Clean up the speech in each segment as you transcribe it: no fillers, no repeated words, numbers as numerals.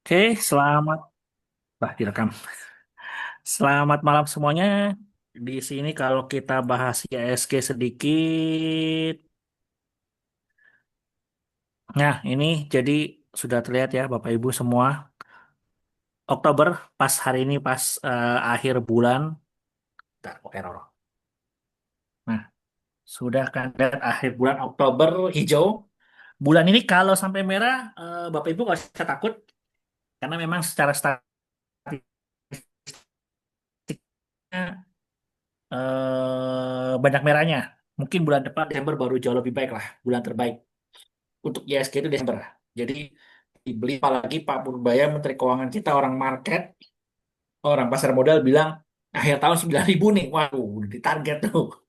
Oke, selamat. Direkam. Selamat malam semuanya. Di sini kalau kita bahas ISG sedikit. Nah, ini jadi sudah terlihat ya Bapak Ibu semua. Oktober pas hari ini pas akhir bulan. Bentar, kok error. Nah, sudah kan dan akhir bulan Oktober hijau. Bulan ini kalau sampai merah, Bapak Ibu nggak usah takut karena memang secara statistiknya banyak merahnya. Mungkin bulan depan Desember baru jauh lebih baik lah, bulan terbaik. Untuk ISG itu Desember. Jadi dibeli apalagi Pak Purbaya Menteri Keuangan kita orang market, orang pasar modal bilang akhir tahun 9.000 nih. Waduh, di target tuh.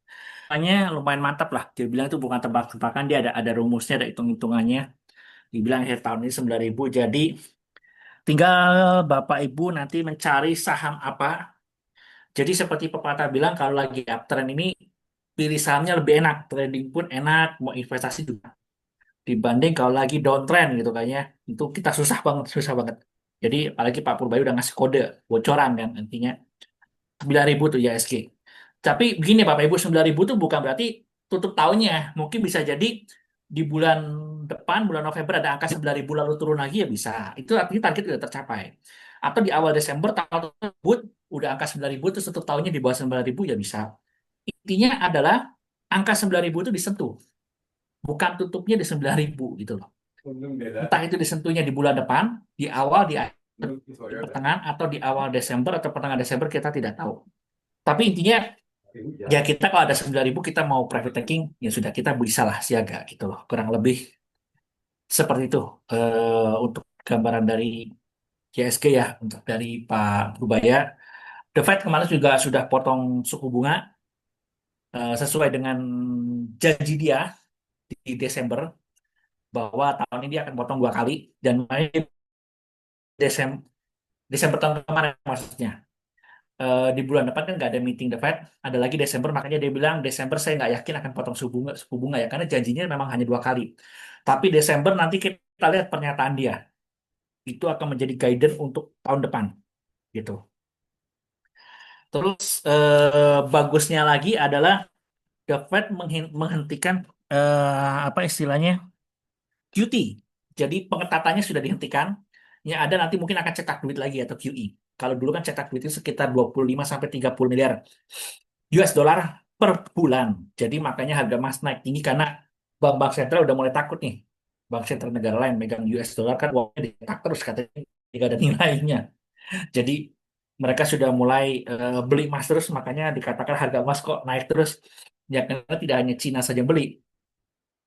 Makanya lumayan mantap lah. Dia bilang itu bukan tebak-tebakan, dia ada rumusnya, ada hitung-hitungannya. Dibilang akhir tahun ini 9.000. Jadi tinggal Bapak Ibu nanti mencari saham apa. Jadi seperti pepatah bilang kalau lagi uptrend ini pilih sahamnya lebih enak, trading pun enak, mau investasi juga dibanding kalau lagi downtrend gitu kayaknya itu kita susah banget. Jadi apalagi Pak Purbayu udah ngasih kode bocoran kan intinya 9.000 tuh ya SG. Tapi begini Bapak Ibu 9.000 tuh bukan berarti tutup tahunnya. Mungkin bisa jadi di bulan depan bulan November ada angka 9.000 lalu turun lagi ya bisa. Itu artinya target udah tercapai. Atau di awal Desember tanggal tersebut udah angka 9.000 terus tutup tahunnya di bawah 9.000 ya bisa. Intinya adalah angka 9.000 itu disentuh, bukan tutupnya di 9.000 gitu loh. Entah itu disentuhnya di bulan depan, di awal, di pertengahan, atau di awal Desember atau pertengahan Desember kita tidak tahu. Tapi intinya ya kita kalau ada 9.000 kita mau private taking ya sudah kita bisa lah siaga gitu loh. Kurang lebih seperti itu untuk gambaran dari CSG ya untuk dari Pak Rubaya. The Fed kemarin juga sudah potong suku bunga sesuai dengan janji dia di Desember bahwa tahun ini dia akan potong 2 kali dan Desember Desember tahun kemarin maksudnya. Di bulan depan kan nggak ada meeting The Fed, ada lagi Desember, makanya dia bilang Desember saya nggak yakin akan potong suku bunga ya, karena janjinya memang hanya 2 kali. Tapi Desember nanti kita lihat pernyataan dia, itu akan menjadi guidance untuk tahun depan gitu. Terus bagusnya lagi adalah The Fed menghentikan apa istilahnya QT. Jadi pengetatannya sudah dihentikan. Ya ada nanti mungkin akan cetak duit lagi atau QE. Kalau dulu kan cetak duit itu sekitar 25 sampai 30 miliar US dollar per bulan. Jadi makanya harga emas naik tinggi karena bank-bank sentral udah mulai takut nih. Bank sentral negara lain megang US dollar kan uangnya dicetak terus katanya tidak ada nilainya. Jadi mereka sudah mulai beli emas terus makanya dikatakan harga emas kok naik terus. Ya karena tidak hanya Cina saja beli.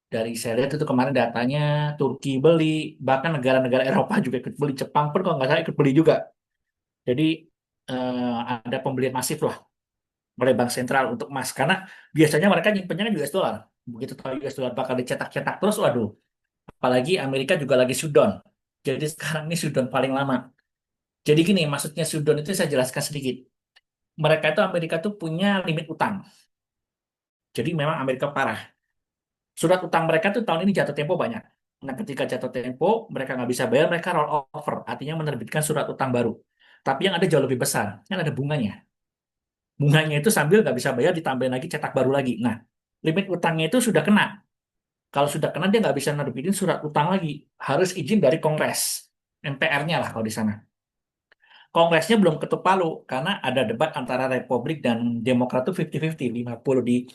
Dari saya lihat itu kemarin datanya Turki beli, bahkan negara-negara Eropa juga ikut beli. Jepang pun kalau nggak salah ikut beli juga. Jadi ada pembelian masif lah oleh bank sentral untuk emas karena biasanya mereka nyimpennya kan US dollar. Begitu tahu US dollar bakal dicetak-cetak terus, waduh. Apalagi Amerika juga lagi shutdown. Jadi sekarang ini shutdown paling lama. Jadi gini, maksudnya shutdown itu saya jelaskan sedikit. Mereka itu Amerika tuh punya limit utang. Jadi memang Amerika parah. Surat utang mereka tuh tahun ini jatuh tempo banyak. Nah, ketika jatuh tempo, mereka nggak bisa bayar, mereka roll over. Artinya menerbitkan surat utang baru. Tapi yang ada jauh lebih besar. Kan ada bunganya. Bunganya itu sambil nggak bisa bayar, ditambahin lagi, cetak baru lagi. Nah, limit utangnya itu sudah kena. Kalau sudah kena, dia nggak bisa nerbitin surat utang lagi. Harus izin dari Kongres. MPR-nya lah kalau di sana. Kongresnya belum ketuk palu, karena ada debat antara Republik dan Demokrat itu 50-50. 50 di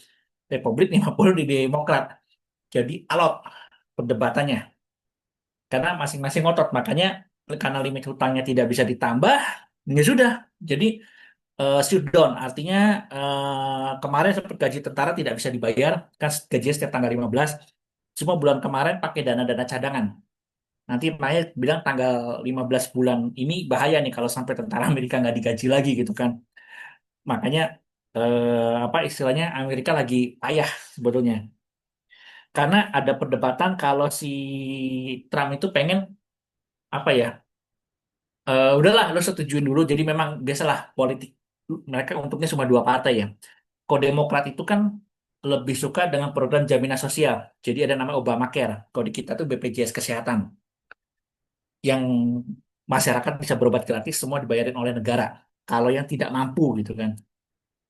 Republik, 50 di Demokrat. Jadi alot perdebatannya. Karena masing-masing ngotot. Makanya karena limit hutangnya tidak bisa ditambah, ya sudah. Jadi shutdown artinya kemarin seperti gaji tentara tidak bisa dibayar kan gajinya setiap tanggal 15. Cuma bulan kemarin pakai dana-dana cadangan. Nanti Maya bilang tanggal 15 bulan ini bahaya nih kalau sampai tentara Amerika nggak digaji lagi gitu kan. Makanya apa istilahnya Amerika lagi payah sebetulnya. Karena ada perdebatan kalau si Trump itu pengen apa ya? Udahlah lo setujuin dulu. Jadi memang biasalah politik mereka untungnya cuma dua partai ya. Kalau Demokrat itu kan lebih suka dengan program jaminan sosial. Jadi ada nama Obamacare. Kalau di kita tuh BPJS Kesehatan. Yang masyarakat bisa berobat gratis, semua dibayarin oleh negara. Kalau yang tidak mampu gitu kan.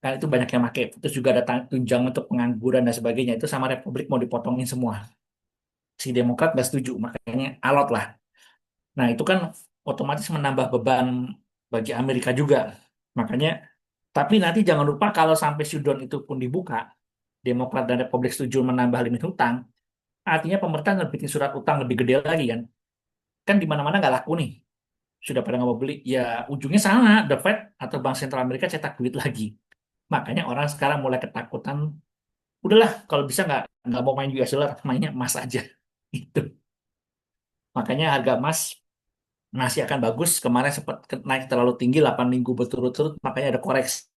Kan itu banyak yang pakai. Terus juga ada tunjangan untuk pengangguran dan sebagainya. Itu sama Republik mau dipotongin semua. Si Demokrat nggak setuju, makanya alot lah. Nah itu kan otomatis menambah beban bagi Amerika juga. Makanya, tapi nanti jangan lupa kalau sampai Sudan itu pun dibuka, Demokrat dan Republik setuju menambah limit hutang, artinya pemerintah nerbitin surat utang lebih gede lagi kan. Kan di mana-mana nggak laku nih. Sudah pada nggak mau beli. Ya ujungnya sama, The Fed atau Bank Sentral Amerika cetak duit lagi. Makanya orang sekarang mulai ketakutan. Udahlah, kalau bisa nggak mau main US dollar, mainnya emas aja. Itu. Makanya harga emas masih akan bagus. Kemarin sempat naik terlalu tinggi 8 minggu berturut-turut, makanya ada koreksi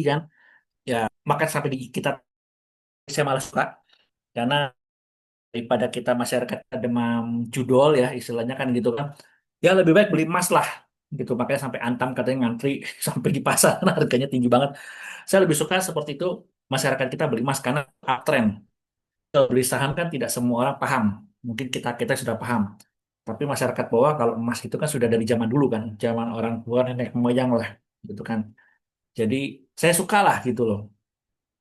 kan. Ya, maka sampai di kita saya malas suka karena daripada kita masyarakat demam judol ya istilahnya kan gitu kan. Ya lebih baik beli emas lah gitu. Makanya sampai Antam katanya ngantri sampai di pasar karena harganya tinggi banget. Saya lebih suka seperti itu masyarakat kita beli emas karena uptrend. Kalau beli saham kan tidak semua orang paham. Mungkin kita kita sudah paham. Tapi masyarakat bawah kalau emas itu kan sudah dari zaman dulu kan, zaman orang tua nenek moyang lah, gitu kan. Jadi saya suka lah gitu loh.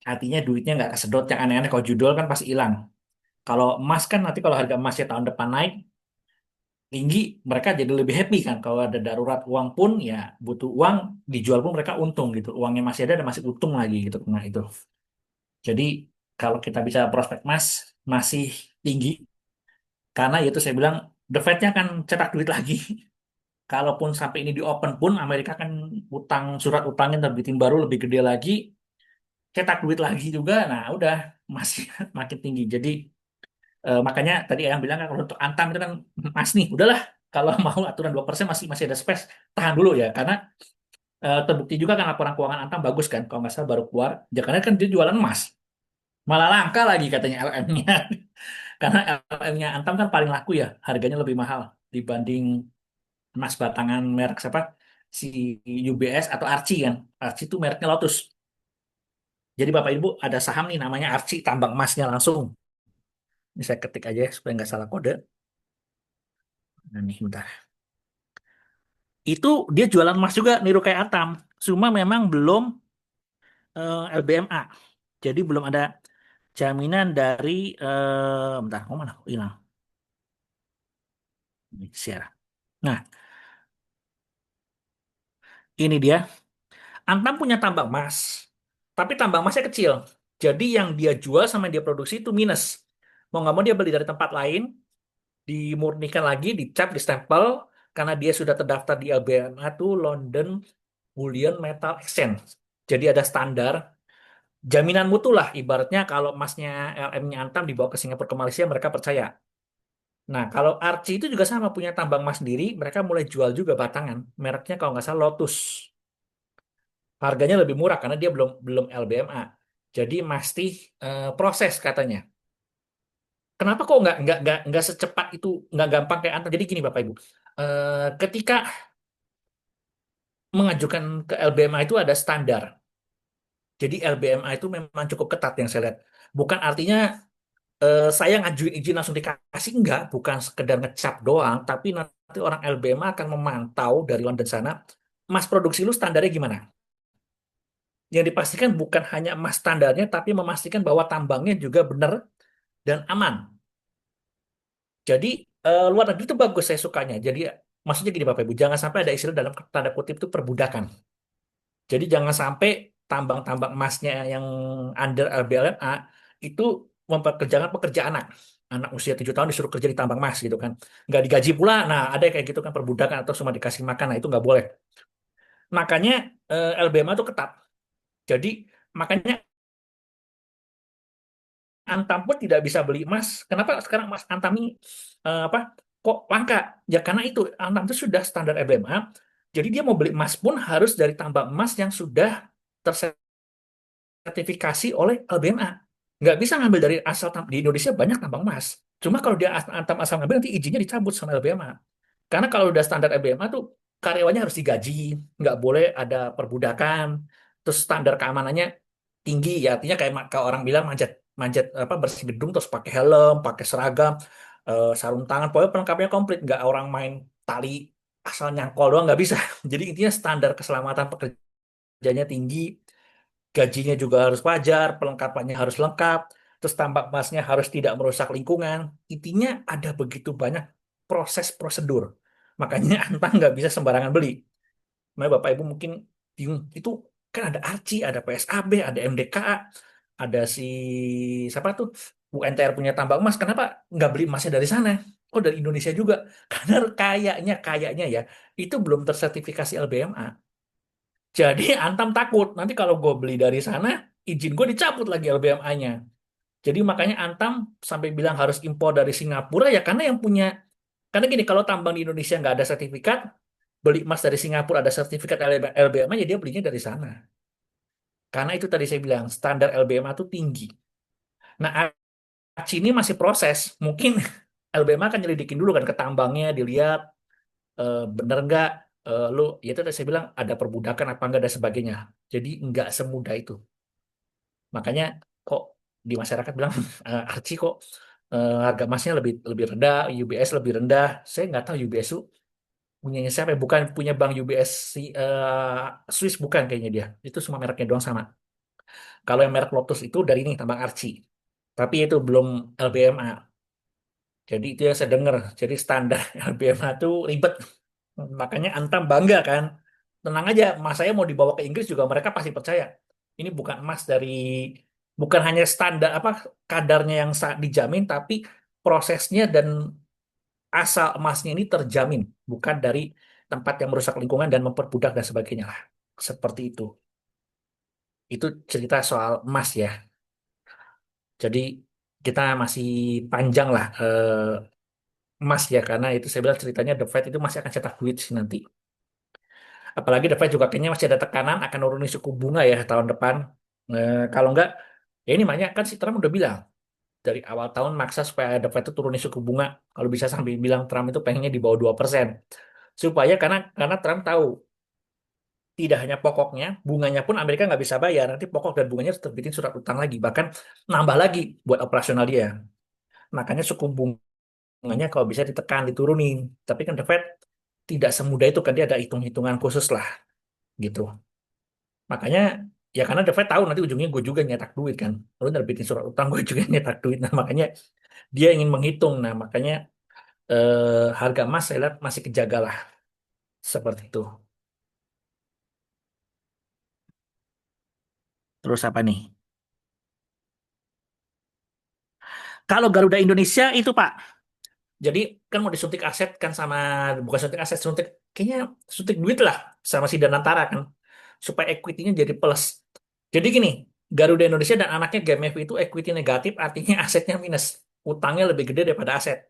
Artinya duitnya nggak kesedot yang aneh-aneh. Kalau judul kan pasti hilang. Kalau emas kan nanti kalau harga emasnya tahun depan naik tinggi, mereka jadi lebih happy kan. Kalau ada darurat uang pun ya butuh uang dijual pun mereka untung gitu. Uangnya masih ada dan masih untung lagi gitu. Nah itu. Jadi kalau kita bisa prospek emas masih tinggi karena itu saya bilang the Fed-nya kan cetak duit lagi. Kalaupun sampai ini di open pun Amerika kan utang surat utangnya terbitin baru lebih gede lagi, cetak duit lagi juga. Nah, udah masih makin tinggi. Jadi makanya tadi yang bilang kan kalau untuk Antam itu kan mas nih, udahlah kalau mau aturan 2% masih masih ada space, tahan dulu ya karena terbukti juga kan laporan keuangan Antam bagus kan kalau nggak salah baru keluar. Ya karena kan dia jualan emas. Malah langka lagi katanya LM-nya. Karena LM-nya Antam kan paling laku ya, harganya lebih mahal dibanding emas batangan merek siapa? Si UBS atau Archie kan. Archie itu mereknya Lotus. Jadi Bapak Ibu ada saham nih namanya Archie tambang emasnya langsung. Ini saya ketik aja ya, supaya nggak salah kode. Nah, nih bentar. Itu dia jualan emas juga niru kayak Atam. Cuma memang belum LBMA. Jadi belum ada jaminan dari bentar, oh mana? Oh, hilang. Ini share. Nah, ini dia. Antam punya tambang emas. Tapi tambang emasnya kecil. Jadi yang dia jual sama yang dia produksi itu minus. Mau nggak mau dia beli dari tempat lain, dimurnikan lagi, dicap, distempel, karena dia sudah terdaftar di LBMA tuh London Bullion Metal Exchange. Jadi ada standar jaminan mutu lah ibaratnya kalau emasnya LM-nya Antam dibawa ke Singapura ke Malaysia mereka percaya. Nah, kalau Archie itu juga sama punya tambang emas sendiri, mereka mulai jual juga batangan. Mereknya kalau nggak salah Lotus. Harganya lebih murah karena dia belum belum LBMA. Jadi masih proses katanya. Kenapa kok nggak secepat itu nggak gampang kayak Antam? Jadi gini Bapak Ibu, ketika mengajukan ke LBMA itu ada standar. Jadi LBMA itu memang cukup ketat yang saya lihat. Bukan artinya saya ngajuin izin langsung dikasih enggak, bukan sekedar ngecap doang, tapi nanti orang LBMA akan memantau dari London sana, emas produksi lu standarnya gimana? Yang dipastikan bukan hanya emas standarnya, tapi memastikan bahwa tambangnya juga benar dan aman. Jadi luar negeri itu bagus saya sukanya. Jadi maksudnya gini Bapak Ibu, jangan sampai ada istilah dalam tanda kutip itu perbudakan. Jadi jangan sampai tambang-tambang emasnya yang under LBMA itu memperkerjakan pekerja anak. Anak usia 7 tahun disuruh kerja di tambang emas gitu kan. Nggak digaji pula. Nah, ada kayak gitu kan perbudakan atau cuma dikasih makan. Nah, itu nggak boleh. Makanya LBMA itu ketat. Jadi makanya Antam pun tidak bisa beli emas. Kenapa sekarang emas Antam ini apa kok langka? Ya karena itu Antam itu sudah standar LBMA. Jadi dia mau beli emas pun harus dari tambang emas yang sudah sertifikasi oleh LBMA. Nggak bisa ngambil dari asal di Indonesia banyak tambang emas. Cuma kalau dia asal ngambil nanti izinnya dicabut sama LBMA. Karena kalau udah standar LBMA tuh karyawannya harus digaji, nggak boleh ada perbudakan, terus standar keamanannya tinggi ya artinya kayak kalau orang bilang manjat manjat apa bersih gedung terus pakai helm, pakai seragam, sarung tangan, pokoknya pelengkapnya komplit, nggak orang main tali asal nyangkol doang nggak bisa. Jadi intinya standar keselamatan pekerjanya tinggi, gajinya juga harus wajar, pelengkapannya harus lengkap, terus tambak emasnya harus tidak merusak lingkungan. Intinya ada begitu banyak proses prosedur. Makanya Antang nggak bisa sembarangan beli. Makanya Bapak Ibu mungkin bingung, itu kan ada Archie, ada PSAB, ada MDKA, ada si siapa tuh UNTR punya tambang emas. Kenapa nggak beli emasnya dari sana? Kok dari Indonesia juga? Karena kayaknya ya itu belum tersertifikasi LBMA. Jadi Antam takut nanti kalau gue beli dari sana, izin gue dicabut lagi LBMA-nya. Jadi makanya Antam sampai bilang harus impor dari Singapura ya karena yang punya, karena gini kalau tambang di Indonesia nggak ada sertifikat, beli emas dari Singapura ada sertifikat LBMA ya dia belinya dari sana. Karena itu tadi saya bilang standar LBMA itu tinggi. Nah, Arci ini masih proses. Mungkin LBMA akan nyelidikin dulu kan ke tambangnya, dilihat bener nggak lu ya itu tadi saya bilang ada perbudakan apa enggak dan sebagainya. Jadi nggak semudah itu. Makanya kok di masyarakat bilang Arci kok harga emasnya lebih lebih rendah, UBS lebih rendah. Saya nggak tahu UBS itu punyanya siapa ya? Bukan punya bank UBS si Swiss bukan kayaknya dia. Itu semua mereknya doang sama. Kalau yang merek Lotus itu dari ini tambang Arci. Tapi itu belum LBMA. Jadi itu yang saya dengar. Jadi standar LBMA itu ribet. Makanya Antam bangga kan. Tenang aja, emas saya mau dibawa ke Inggris juga mereka pasti percaya. Ini bukan emas dari, bukan hanya standar apa kadarnya yang dijamin, tapi prosesnya dan asal emasnya ini terjamin, bukan dari tempat yang merusak lingkungan dan memperbudak dan sebagainya lah. Seperti itu. Itu cerita soal emas ya. Jadi kita masih panjang lah emas ya karena itu saya bilang ceritanya The Fed itu masih akan cetak duit sih nanti. Apalagi The Fed juga kayaknya masih ada tekanan akan nurunin suku bunga ya tahun depan. Kalau enggak, ya ini banyak kan si Trump udah bilang dari awal tahun maksa supaya The Fed itu turunin suku bunga. Kalau bisa sampai bilang Trump itu pengennya di bawah 2%. Supaya karena Trump tahu tidak hanya pokoknya, bunganya pun Amerika nggak bisa bayar. Nanti pokok dan bunganya harus terbitin surat utang lagi. Bahkan nambah lagi buat operasional dia. Makanya suku bunganya kalau bisa ditekan, diturunin. Tapi kan The Fed tidak semudah itu kan dia ada hitung-hitungan khusus lah gitu. Makanya ya karena The Fed tahu nanti ujungnya gue juga nyetak duit kan. Lalu nerbitin surat utang gue juga nyetak duit. Nah makanya dia ingin menghitung. Nah makanya harga emas saya lihat masih kejaga lah seperti itu. Terus apa nih? Kalau Garuda Indonesia itu Pak, jadi kan mau disuntik aset kan sama, bukan suntik aset, suntik kayaknya suntik duit lah sama si Danantara kan supaya equity-nya jadi plus. Jadi gini, Garuda Indonesia dan anaknya GMF itu equity negatif artinya asetnya minus. Utangnya lebih gede daripada aset.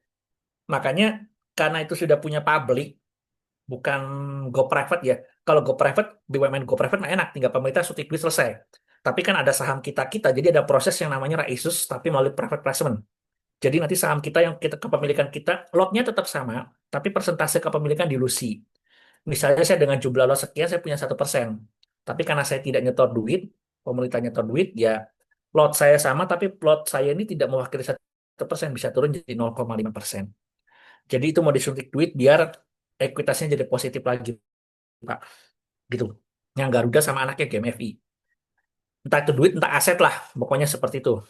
Makanya karena itu sudah punya publik, bukan go private ya. Kalau go private, BUMN go private mah enak, tinggal pemerintah suntik duit selesai. Tapi kan ada saham kita, jadi ada proses yang namanya raisus tapi melalui private placement. Jadi nanti saham kita yang kita kepemilikan kita, lotnya tetap sama, tapi persentase kepemilikan dilusi. Misalnya saya dengan jumlah lot sekian, saya punya 1%. Tapi karena saya tidak nyetor duit, pemerintah nyetor duit, ya lot saya sama, tapi lot saya ini tidak mewakili 1%, bisa turun jadi 0,5%. Jadi itu mau disuntik duit biar ekuitasnya jadi positif lagi, Pak. Gitu. Yang Garuda sama anaknya GMFI. Entah itu duit, entah aset lah. Pokoknya seperti itu.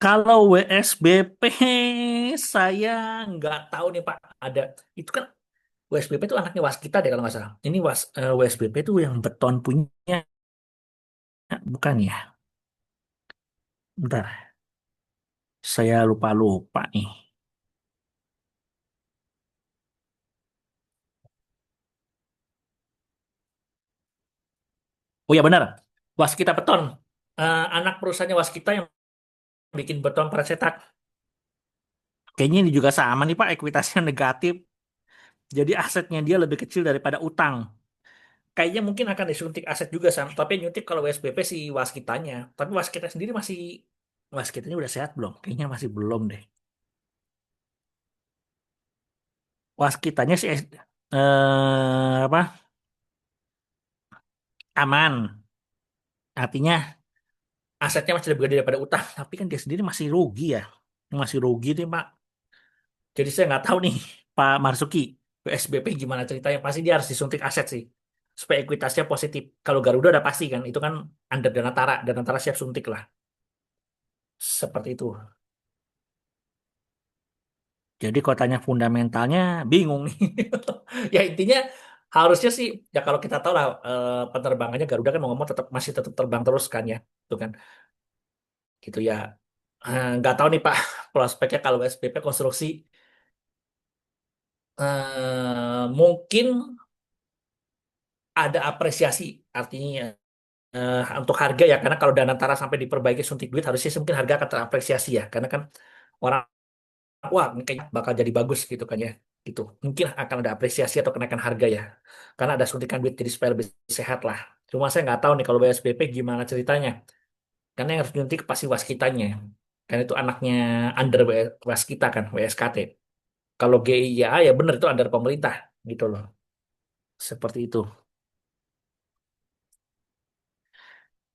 Kalau WSBP saya nggak tahu nih Pak. Ada itu kan WSBP itu anaknya Waskita deh kalau nggak salah. Ini WSBP itu yang beton punya, bukan ya? Bentar, saya lupa nih. Oh ya benar, Waskita Beton. Anak perusahaannya Waskita yang bikin beton para cetak. Kayaknya ini juga sama nih Pak, ekuitasnya negatif. Jadi asetnya dia lebih kecil daripada utang. Kayaknya mungkin akan disuntik aset juga Sam. Tapi yang nyuntik kalau WSBP si Waskitanya. Tapi Waskita sendiri masih, Waskitanya udah sehat belum? Kayaknya masih belum deh. Waskitanya sih apa? Aman. Artinya asetnya masih lebih gede daripada utang. Tapi kan dia sendiri masih rugi ya. Masih rugi nih Pak. Jadi saya nggak tahu nih Pak Marsuki. SBP gimana ceritanya? Pasti dia harus disuntik aset sih. Supaya ekuitasnya positif. Kalau Garuda udah pasti kan, itu kan under Danantara. Danantara siap suntik lah. Seperti itu. Jadi kalau tanya fundamentalnya, bingung nih. Ya intinya harusnya sih, ya kalau kita tahu lah penerbangannya Garuda kan mau ngomong tetap masih tetap terbang terus kan ya. Itu kan, gitu ya. Nggak tahu nih Pak, prospeknya kalau SPP konstruksi mungkin ada apresiasi artinya untuk harga ya karena kalau Danantara sampai diperbaiki suntik duit harusnya sih mungkin harga akan terapresiasi ya karena kan orang wah ini kayaknya bakal jadi bagus gitu kan ya gitu mungkin akan ada apresiasi atau kenaikan harga ya karena ada suntikan duit jadi supaya lebih sehat lah cuma saya nggak tahu nih kalau BSBP gimana ceritanya karena yang harus disuntik pasti waskitanya kan itu anaknya under waskita kan WSKT kalau GIA ya benar itu under pemerintah gitu loh seperti itu.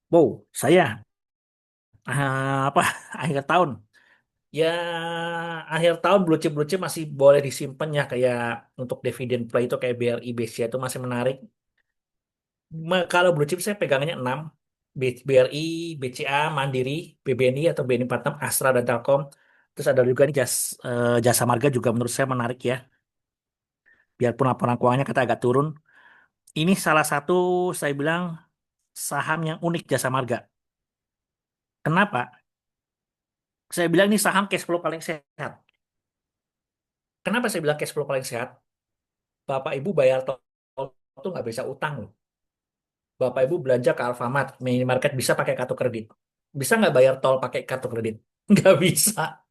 Wow, saya apa akhir tahun ya akhir tahun blue chip masih boleh disimpan ya kayak untuk dividen play itu kayak BRI BCA itu masih menarik. Kalau blue chip saya pegangannya 6 BRI, BCA, Mandiri, BBNI atau BNI 46, Astra dan Telkom. Terus ada juga nih Jasa Marga juga menurut saya menarik ya. Biarpun laporan keuangannya kata agak turun. Ini salah satu saya bilang saham yang unik Jasa Marga. Kenapa? Saya bilang ini saham cash flow paling sehat. Kenapa saya bilang cash flow paling sehat? Bapak Ibu bayar tol itu nggak bisa utang loh. Bapak Ibu belanja ke Alfamart, minimarket bisa pakai kartu kredit. Bisa nggak bayar tol pakai kartu kredit? Nggak bisa.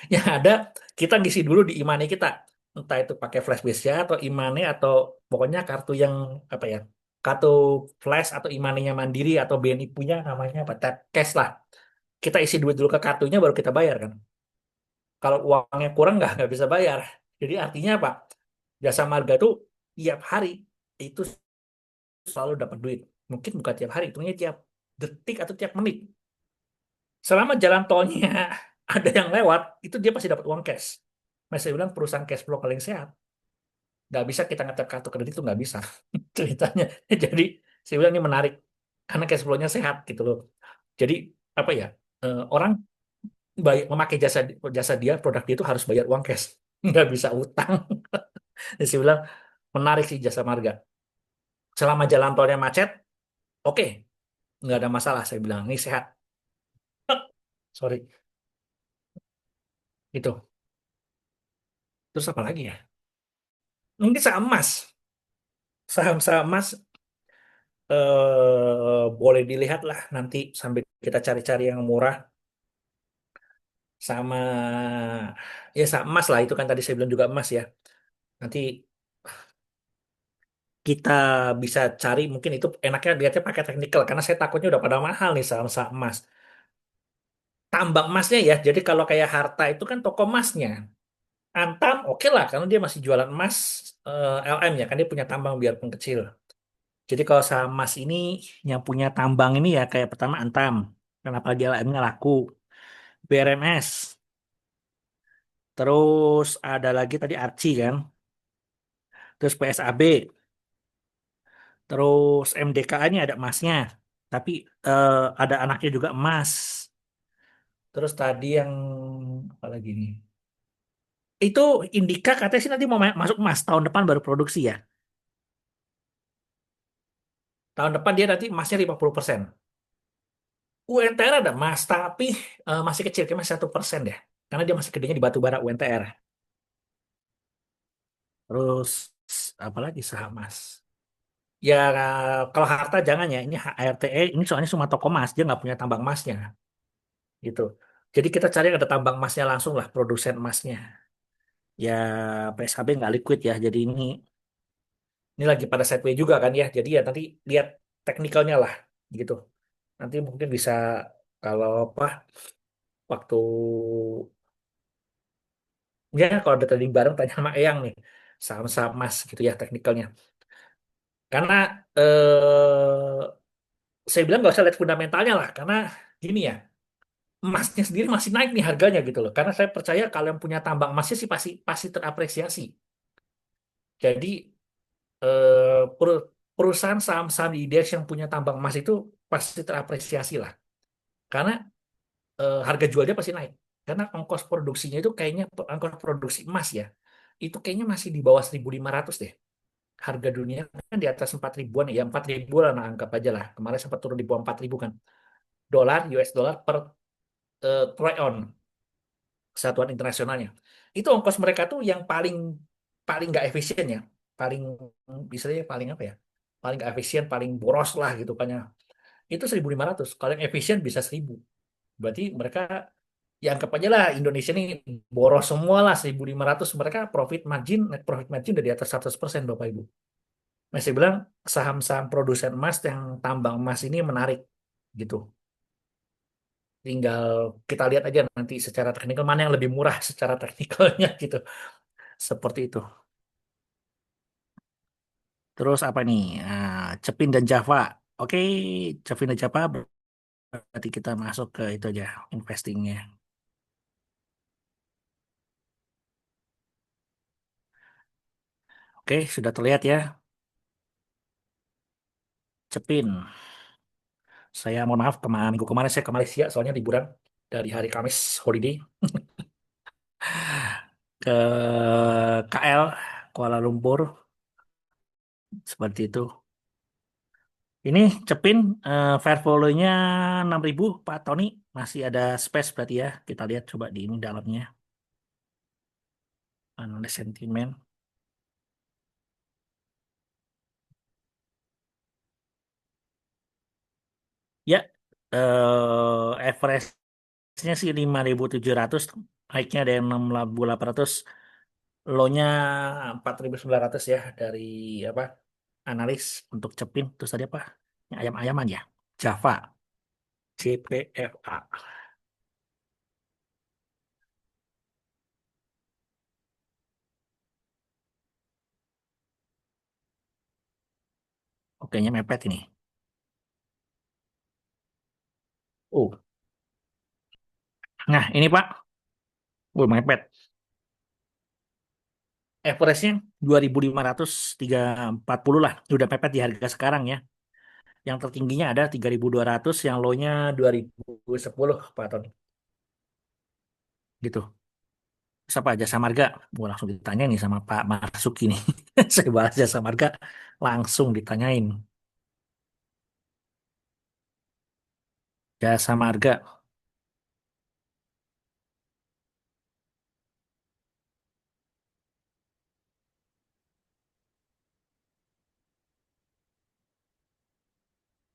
Yang ada kita ngisi dulu di e-money kita. Entah itu pakai flash base ya atau e-money atau pokoknya kartu yang apa ya? Kartu flash atau e-money-nya Mandiri atau BNI punya namanya apa? Tap cash lah. Kita isi duit dulu ke kartunya baru kita bayar kan. Kalau uangnya kurang nggak bisa bayar. Jadi artinya apa? Jasa Marga tuh tiap hari itu selalu dapat duit. Mungkin bukan tiap hari, hitungnya tiap detik atau tiap menit. Selama jalan tolnya ada yang lewat, itu dia pasti dapat uang cash. Mas saya bilang perusahaan cash flow paling sehat. Nggak bisa kita ngetep kartu kredit itu nggak bisa ceritanya. Jadi saya bilang ini menarik karena cash flow-nya sehat gitu loh. Jadi apa ya orang memakai jasa jasa dia produk dia itu harus bayar uang cash, nggak bisa utang. Jadi saya bilang menarik sih jasa marga. Selama jalan tolnya macet, oke, nggak ada masalah. Saya bilang ini sehat. Sorry, itu. Terus apa lagi ya? Mungkin saham emas. Saham-saham emas boleh dilihat lah nanti sambil kita cari-cari yang murah sama ya saham emas lah itu kan tadi saya bilang juga emas ya. Nanti kita bisa cari mungkin itu enaknya lihatnya pakai technical karena saya takutnya udah pada mahal nih saham-saham emas. Tambang emasnya ya. Jadi kalau kayak Harta itu kan toko emasnya. Antam oke lah karena dia masih jualan emas LM ya kan dia punya tambang biarpun kecil. Jadi kalau saham emas ini yang punya tambang ini ya kayak pertama Antam. Kenapa dia LM-nya laku? BRMS. Terus ada lagi tadi Archie kan. Terus PSAB. Terus MDKA ini ada emasnya. Tapi ada anaknya juga emas. Terus tadi yang apa lagi nih? Itu Indika katanya sih nanti mau masuk emas tahun depan baru produksi ya. Tahun depan dia nanti emasnya 50%. UNTR ada emas, tapi masih kecil, kayak masih 1% deh. Karena dia masih gedenya di batu bara UNTR. Terus apa lagi saham emas? Ya kalau harta jangan ya. Ini HRTE ini soalnya cuma toko emas, dia nggak punya tambang emasnya gitu. Jadi kita cari yang ada tambang emasnya langsung lah, produsen emasnya. Ya PSKB nggak liquid ya. Jadi ini lagi pada sideways juga kan ya. Jadi ya nanti lihat teknikalnya lah gitu. Nanti mungkin bisa kalau apa waktu ya kalau ada trading bareng tanya sama Eyang nih saham-saham emas gitu ya teknikalnya. Karena saya bilang nggak usah lihat fundamentalnya lah karena gini ya emasnya sendiri masih naik nih harganya gitu loh. Karena saya percaya kalau yang punya tambang emasnya sih pasti pasti terapresiasi. Jadi perusahaan saham-saham di IDX yang punya tambang emas itu pasti terapresiasi lah. Karena harga jualnya pasti naik. Karena ongkos produksinya itu kayaknya ongkos produksi emas ya. Itu kayaknya masih di bawah 1.500 deh. Harga dunia kan di atas 4 ribuan ya, 4 ribu lah nah, anggap aja lah. Kemarin sempat turun di bawah 4 ribu kan. Dolar, US dollar per troy on, satuan internasionalnya. Itu ongkos mereka tuh yang paling paling nggak efisien ya. Paling misalnya paling apa ya? Paling nggak efisien, paling boros lah gitu kan ya. Itu 1.500. Kalau yang efisien bisa 1.000. Berarti mereka ya anggap aja lah Indonesia ini boros semua lah 1.500. Mereka profit margin, net profit margin udah di atas 100% Bapak Ibu. Masih bilang saham-saham produsen emas yang tambang emas ini menarik gitu. Tinggal kita lihat aja nanti secara teknikal mana yang lebih murah secara teknikalnya gitu. Seperti itu. Terus apa nih? Nah, Cepin dan Java. Oke, Cepin dan Java berarti kita masuk ke itu aja investingnya. Oke, sudah terlihat ya. Cepin. Saya mohon maaf minggu kemarin saya ke Malaysia soalnya liburan dari hari Kamis holiday ke KL Kuala Lumpur seperti itu. Ini Cepin fair value-nya 6.000 Pak Tony masih ada space berarti ya. Kita lihat coba di ini dalamnya. Analis sentimen. Ya, average-nya sih 5.700, high-nya ada yang 6.800, low-nya 4.900 ya dari apa? Analis untuk Cepin. Terus tadi apa? Yang ayam-ayaman ya. Java, JPFA. Oke, nya mepet ini. Oh, nah ini Pak, mepet. Average-nya 2.540 lah. Udah mepet di harga sekarang ya. Yang tertingginya ada 3.200, yang low-nya 2.010 Pak Tony. Gitu. Siapa Jasa Marga? Gua langsung ditanya nih sama Pak Marsuki nih. Saya bahas Jasa Marga langsung ditanyain. Jasa Marga.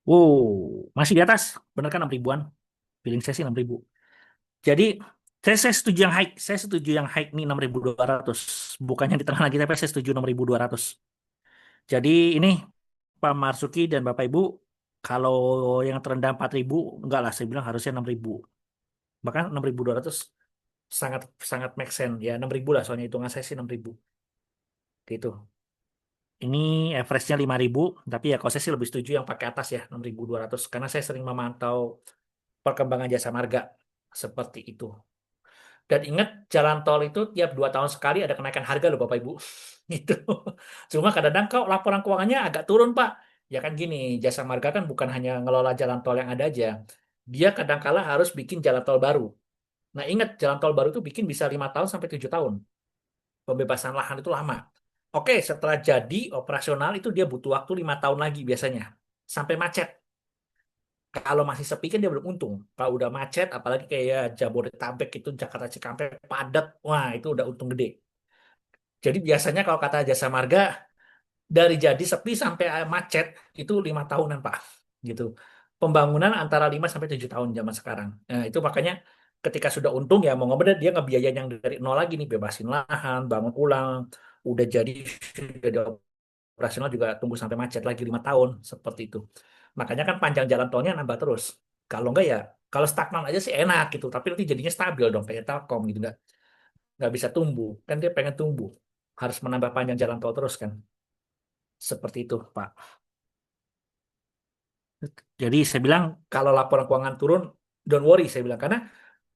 Wow, masih di atas. Bener kan 6 ribuan? Feeling saya sih 6 ribu. Jadi saya setuju yang high. Saya setuju yang high nih 6.200. Bukannya di tengah lagi, tapi saya setuju 6.200. Jadi ini Pak Marsuki dan Bapak Ibu, kalau yang terendah 4.000, enggak lah, saya bilang harusnya 6.000. Bahkan 6.200 sangat sangat make sense. Ya 6.000 lah, soalnya hitungan saya sih 6.000. Gitu. Ini average-nya 5.000, tapi ya kalau saya sih lebih setuju yang pakai atas ya, 6.200. Karena saya sering memantau perkembangan jasa marga seperti itu. Dan ingat, jalan tol itu tiap 2 tahun sekali ada kenaikan harga loh Bapak Ibu. Itu. Cuma kadang-kadang kok laporan keuangannya agak turun Pak. Ya kan gini, Jasa Marga kan bukan hanya ngelola jalan tol yang ada aja. Dia kadang-kala harus bikin jalan tol baru. Nah ingat, jalan tol baru itu bikin bisa 5 tahun sampai 7 tahun. Pembebasan lahan itu lama. Oke, setelah jadi operasional itu dia butuh waktu 5 tahun lagi biasanya. Sampai macet. Kalau masih sepi kan dia belum untung. Kalau udah macet, apalagi kayak Jabodetabek itu Jakarta Cikampek padat, wah itu udah untung gede. Jadi biasanya kalau kata Jasa Marga dari jadi sepi sampai macet itu 5 tahunan Pak. Gitu. Pembangunan antara 5 sampai 7 tahun zaman sekarang. Nah itu makanya ketika sudah untung ya mau ngobrol dia ngebiayain yang dari nol lagi nih, bebasin lahan, bangun ulang, udah jadi operasional juga tunggu sampai macet lagi 5 tahun seperti itu. Makanya kan panjang jalan tolnya nambah terus. Kalau enggak ya, kalau stagnan aja sih enak gitu, tapi nanti jadinya stabil dong kayak Telkom gitu, nggak bisa tumbuh. Kan dia pengen tumbuh, harus menambah panjang jalan tol terus kan. Seperti itu, Pak. Jadi saya bilang kalau laporan keuangan turun, don't worry saya bilang karena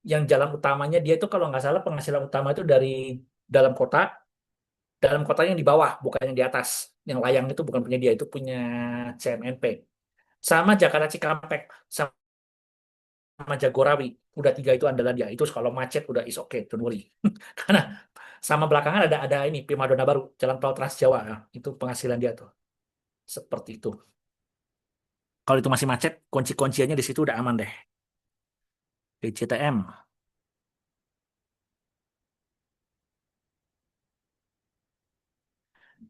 yang jalan utamanya dia itu kalau nggak salah penghasilan utama itu dari dalam kota Dalam kotanya yang di bawah, bukan yang di atas. Yang layang itu bukan punya dia, itu punya CMNP. Sama Jakarta Cikampek, sama Jagorawi. Udah tiga itu andalan dia. Itu kalau macet udah is okay, don't worry. Karena sama belakangan ada ini Primadona baru, Jalan Tol Trans Jawa. Nah, itu penghasilan dia tuh. Seperti itu. Kalau itu masih macet, kunci-kunciannya di situ udah aman deh. BCTM,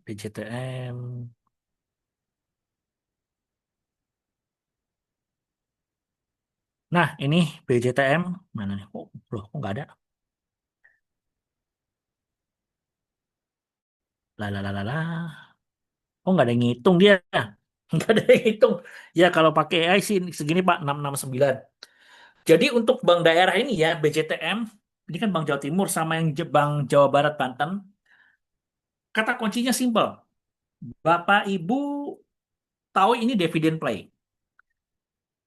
BCTM. Nah, ini BCTM mana nih? Oh, loh, kok nggak ada? Lah, lah, lah, lah, lah. Oh, nggak ada yang ngitung dia. Nggak ada yang ngitung. Ya, kalau pakai AI sih segini Pak, 669. Jadi untuk bank daerah ini ya, BCTM, ini kan Bank Jawa Timur sama yang Bank Jawa Barat Banten, kata kuncinya simpel. Bapak Ibu tahu ini dividen play.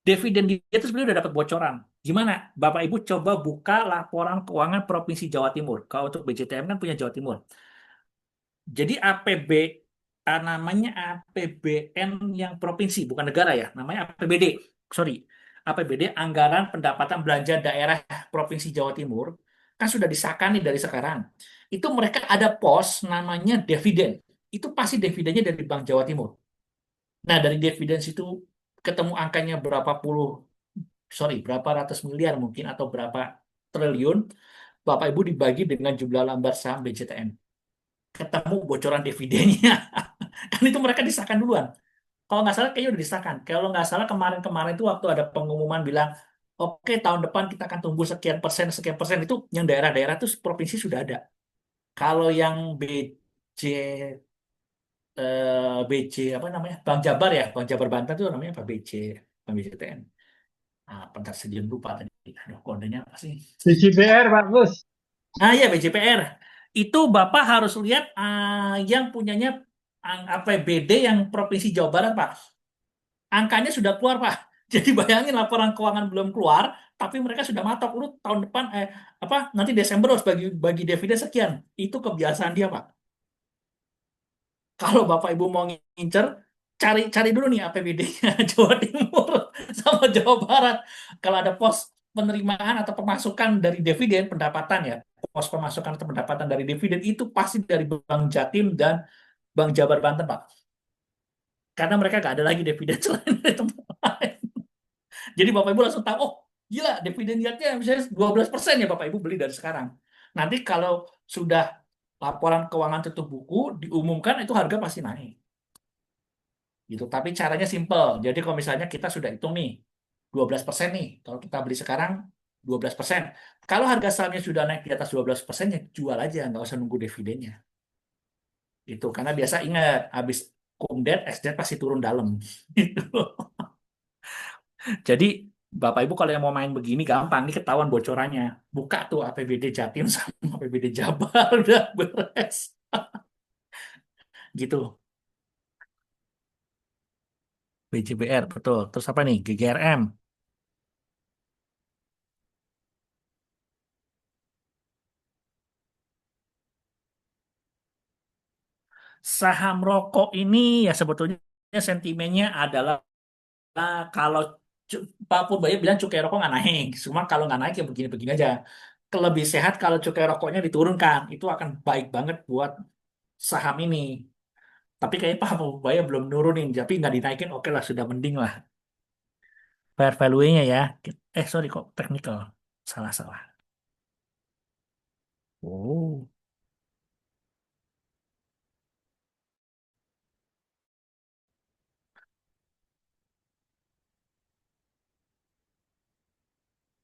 Dividen dia itu sebenarnya udah dapat bocoran. Gimana? Bapak Ibu coba buka laporan keuangan Provinsi Jawa Timur. Kalau untuk BCTM kan punya Jawa Timur. Jadi namanya APBN yang provinsi, bukan negara ya. Namanya APBD. Sorry. APBD Anggaran Pendapatan Belanja Daerah Provinsi Jawa Timur kan sudah disahkan nih dari sekarang. Itu mereka ada pos namanya dividen. Itu pasti dividennya dari Bank Jawa Timur. Nah, dari dividen situ ketemu angkanya berapa ratus miliar mungkin atau berapa triliun, Bapak Ibu dibagi dengan jumlah lembar saham BCTN. Ketemu bocoran dividennya. Kan itu mereka disahkan duluan. Kalau nggak salah kayaknya udah disahkan. Kalau nggak salah kemarin-kemarin itu waktu ada pengumuman bilang, oke tahun depan kita akan tumbuh sekian persen itu yang daerah-daerah itu provinsi sudah ada. Kalau yang BC apa namanya? Bank Jabar ya, Bank Jabar Banten itu namanya apa? Bank BCTN. Ah, bentar sejam lupa tadi. Aduh, kodenya apa sih? BJBR Pak Gus. Ah ya BJPR. Itu Bapak harus lihat yang punyanya APBD yang Provinsi Jawa Barat, Pak. Angkanya sudah keluar, Pak. Jadi bayangin laporan keuangan belum keluar, tapi mereka sudah matok lu tahun depan apa nanti Desember harus bagi bagi dividen sekian. Itu kebiasaan dia, Pak. Kalau Bapak Ibu mau ngincer, cari cari dulu nih APBD-nya Jawa Timur sama Jawa Barat. Kalau ada pos penerimaan atau pemasukan dari dividen pendapatan ya, pos pemasukan atau pendapatan dari dividen itu pasti dari Bank Jatim dan Bank Jabar Banten, Pak. Karena mereka nggak ada lagi dividen selain dari tempat lain. Jadi Bapak Ibu langsung tahu, oh gila dividen yieldnya misalnya 12% ya Bapak Ibu beli dari sekarang. Nanti kalau sudah laporan keuangan tutup buku diumumkan itu harga pasti naik. Gitu. Tapi caranya simple. Jadi kalau misalnya kita sudah hitung nih 12% nih, kalau kita beli sekarang 12%. Kalau harga sahamnya sudah naik di atas 12%, ya jual aja, nggak usah nunggu dividennya. Itu karena biasa ingat, habis kumdet, SDet pasti turun dalam. Gitu. Jadi Bapak Ibu kalau yang mau main begini gampang, ini ketahuan bocorannya. Buka tuh APBD Jatim sama APBD Jabar, udah beres. Gitu. BJBR, betul. Terus apa nih? GGRM. Saham rokok ini ya sebetulnya sentimennya adalah kalau Pak Purbaya bilang cukai rokok nggak naik. Cuma kalau nggak naik ya begini-begini aja. Lebih sehat kalau cukai rokoknya diturunkan. Itu akan baik banget buat saham ini. Tapi kayaknya Pak Purbaya belum nurunin. Tapi nggak dinaikin, oke lah sudah mending lah. Fair value-nya ya. Sorry kok technical. Salah-salah. Oh.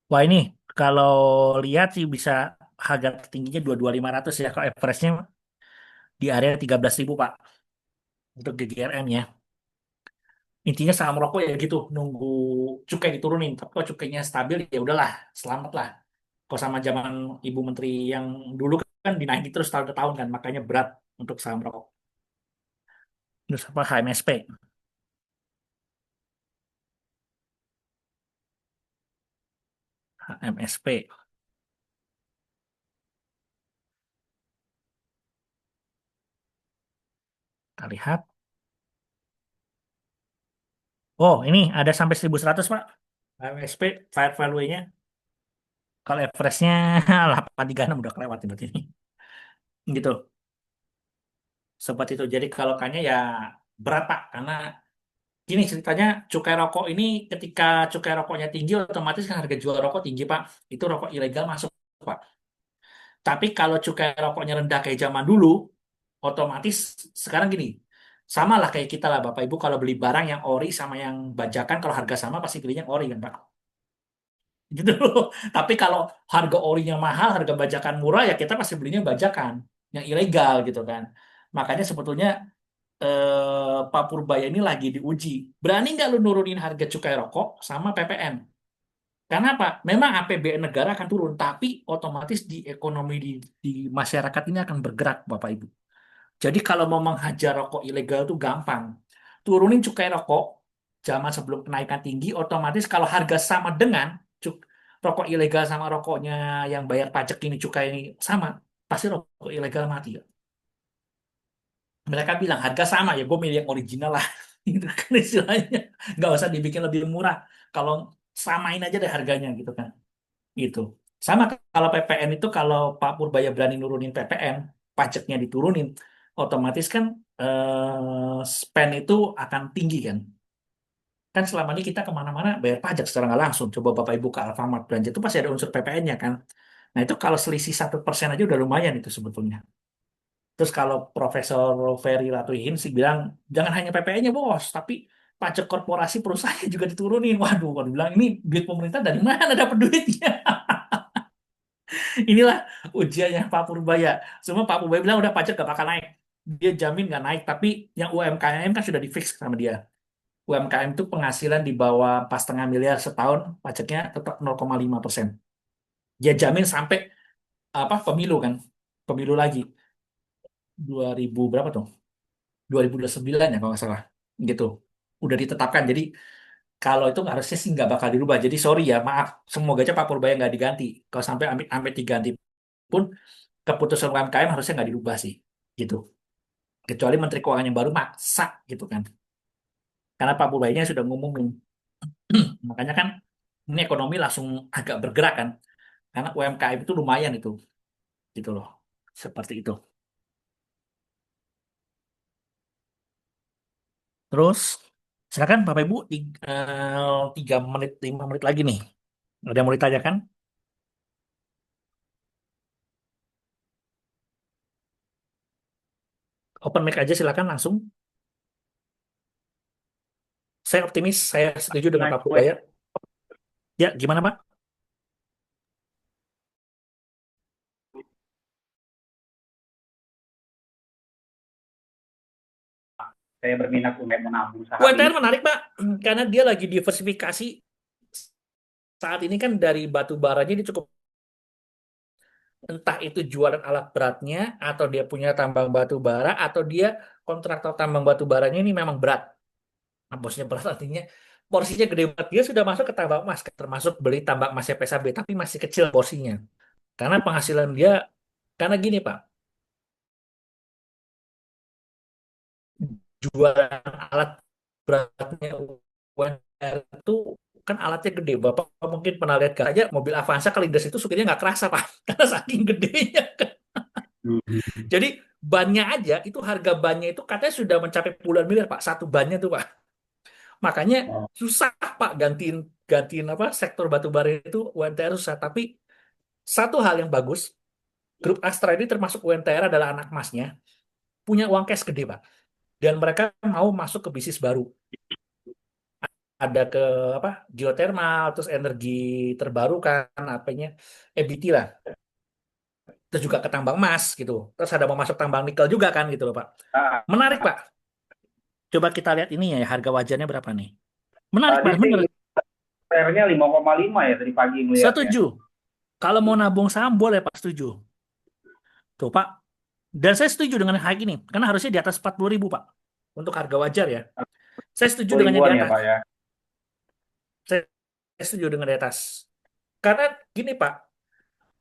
Wah ini kalau lihat sih bisa harga tingginya 22.500 ya. Kalau average-nya di area 13.000 Pak. Untuk GGRM ya. Intinya saham rokok ya gitu. Nunggu cukai diturunin. Tapi kalau cukainya stabil ya udahlah. Selamat lah. Kalau sama zaman Ibu Menteri yang dulu kan dinaikin terus tahun ke tahun kan. Makanya berat untuk saham rokok. Terus apa HMSP. HMSP. Kita lihat. Oh, ini ada sampai 1100 Pak. MSP, Fair Value-nya. Kalau average-nya 836 udah kelewat berarti ini. Gitu. Seperti itu. Jadi kalau kayaknya ya berat Pak. Karena gini ceritanya, cukai rokok ini ketika cukai rokoknya tinggi, otomatis kan harga jual rokok tinggi Pak. Itu rokok ilegal masuk Pak. Tapi kalau cukai rokoknya rendah kayak zaman dulu, otomatis sekarang gini, sama lah kayak kita lah Bapak Ibu kalau beli barang yang ori sama yang bajakan, kalau harga sama pasti pilihnya yang ori kan Pak. Gitu loh. Tapi kalau harga orinya mahal, harga bajakan murah, ya kita pasti belinya bajakan yang ilegal gitu kan. Makanya sebetulnya Pak Purbaya ini lagi diuji. Berani nggak lu nurunin harga cukai rokok sama PPN? Karena apa? Memang APBN negara akan turun, tapi otomatis di ekonomi di masyarakat ini akan bergerak, Bapak Ibu. Jadi kalau mau menghajar rokok ilegal itu gampang. Turunin cukai rokok, zaman sebelum kenaikan tinggi, otomatis kalau harga sama dengan rokok ilegal sama rokoknya yang bayar pajak ini cukai ini sama, pasti rokok ilegal mati ya. Mereka bilang harga sama ya, gue milih yang original lah. Gitu kan istilahnya. Nggak usah dibikin lebih murah. Kalau samain aja deh harganya gitu kan. Gitu. Sama kalau PPN itu kalau Pak Purbaya berani nurunin PPN, pajaknya diturunin, otomatis kan spend itu akan tinggi kan. Kan selama ini kita kemana-mana bayar pajak secara nggak langsung. Coba Bapak Ibu ke Alfamart belanja itu pasti ada unsur PPN-nya kan. Nah itu kalau selisih 1% aja udah lumayan itu sebetulnya. Terus kalau Profesor Ferry Latuhin sih bilang jangan hanya PPN-nya bos, tapi pajak korporasi perusahaan juga diturunin. Waduh, kalau bilang ini duit pemerintah dari mana dapat duitnya? Inilah ujiannya Pak Purbaya. Semua Pak Purbaya bilang udah pajak gak bakal naik. Dia jamin gak naik, tapi yang UMKM kan sudah di-fix sama dia. UMKM itu penghasilan di bawah 4,5 miliar setahun, pajaknya tetap 0,5%. Dia jamin sampai apa pemilu kan, pemilu lagi 2000 berapa tuh? 2029 ya kalau nggak salah, gitu. Udah ditetapkan. Jadi kalau itu harusnya sih nggak bakal dirubah. Jadi sorry ya, maaf. Semoga aja Pak Purbaya nggak diganti. Kalau sampai amit-amit diganti pun keputusan UMKM harusnya nggak dirubah sih, gitu. Kecuali Menteri Keuangan yang baru maksa gitu kan. Karena Pak Purbayanya sudah ngumumin. Makanya kan ini ekonomi langsung agak bergerak kan. Karena UMKM itu lumayan itu, gitu loh. Seperti itu. Terus, silakan Bapak Ibu, 3 menit, 5 menit lagi nih. Ada yang mau ditanyakan? Open mic aja silakan langsung. Saya optimis, saya setuju dengan Pak Next Purbaya. week. Ya, gimana Pak? Saya berminat untuk menabung saham ini. UMTR menarik Pak, karena dia lagi diversifikasi. Saat ini kan dari batu baranya dia cukup, entah itu jualan alat beratnya, atau dia punya tambang batu bara, atau dia kontraktor tambang batu baranya ini memang berat. Nah, bosnya berat artinya porsinya gede banget. Dia sudah masuk ke tambang emas, termasuk beli tambang emasnya PSAB, tapi masih kecil porsinya. Karena penghasilan dia, karena gini Pak, jualan alat beratnya UMR itu kan alatnya gede. Bapak mungkin pernah lihat kan aja mobil Avanza kelindes itu supirnya nggak kerasa Pak, karena saking gedenya. Mhm. Jadi bannya aja itu harga bannya itu katanya sudah mencapai puluhan miliar Pak, satu bannya tuh Pak. Makanya Oh, susah Pak gantiin gantiin apa sektor batu bara itu UMTR susah. Tapi satu hal yang bagus, grup Astra ini termasuk UMTR adalah anak masnya, punya uang cash gede Pak. Dan mereka mau masuk ke bisnis baru. Ada ke apa geothermal, terus energi terbarukan, apanya, EBT lah. Terus juga ke tambang emas gitu. Terus ada mau masuk tambang nikel juga kan gitu loh Pak. ah, Menarik Pak. Coba kita lihat ini ya, harga wajarnya berapa nih? Menarik tadi Pak, sih bener. PR-nya 5,5 ya tadi pagi ngelihatnya. Setuju. Kalau mau nabung saham boleh Pak, setuju. Tuh Pak. Dan saya setuju dengan hike ini. Karena harusnya di atas 40.000 Pak. Untuk harga wajar ya. Saya setuju 10 dengannya di ribuan ya atas. Pak ya. Saya setuju dengan di atas. Karena gini Pak,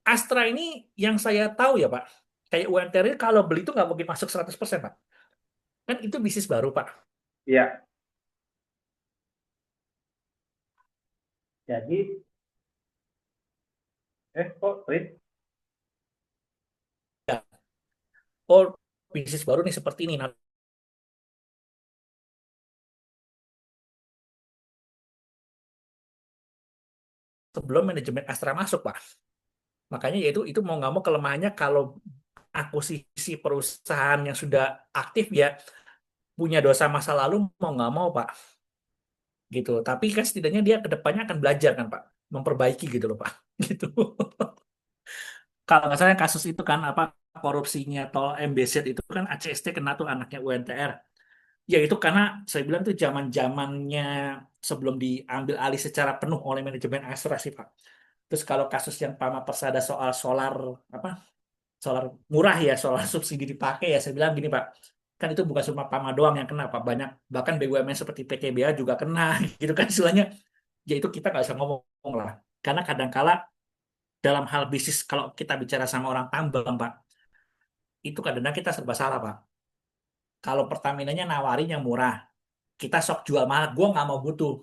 Astra ini yang saya tahu ya Pak, kayak UMTR ini kalau beli itu nggak mungkin masuk 100% Pak. Kan itu bisnis baru, Pak. Iya. Jadi, kok Tris? Ya. Oh, bisnis baru nih seperti ini. Nah, sebelum manajemen Astra masuk, Pak. Makanya yaitu itu mau nggak mau kelemahannya kalau akuisisi perusahaan yang sudah aktif ya punya dosa masa lalu mau nggak mau, Pak. Gitu. Tapi kan setidaknya dia ke depannya akan belajar kan, Pak. Memperbaiki gitu loh, Pak. Gitu. Kalau nggak salah kasus itu kan apa korupsinya tol MBZ itu kan ACST kena tuh anaknya UNTR. Ya itu karena saya bilang tuh zaman-zamannya sebelum diambil alih secara penuh oleh manajemen Astra sih, Pak. Terus kalau kasus yang Pama Persada soal solar apa solar murah ya, solar subsidi dipakai ya, saya bilang gini Pak, kan itu bukan cuma Pama doang yang kena Pak, banyak bahkan BUMN seperti PTBA juga kena, gitu kan istilahnya. Ya itu kita nggak bisa ngomong lah, karena kadangkala dalam hal bisnis kalau kita bicara sama orang tambang Pak, itu kadang-kadang kita serba salah Pak. Kalau Pertaminanya nawarin yang murah, kita sok jual mahal, gue nggak mau butuh,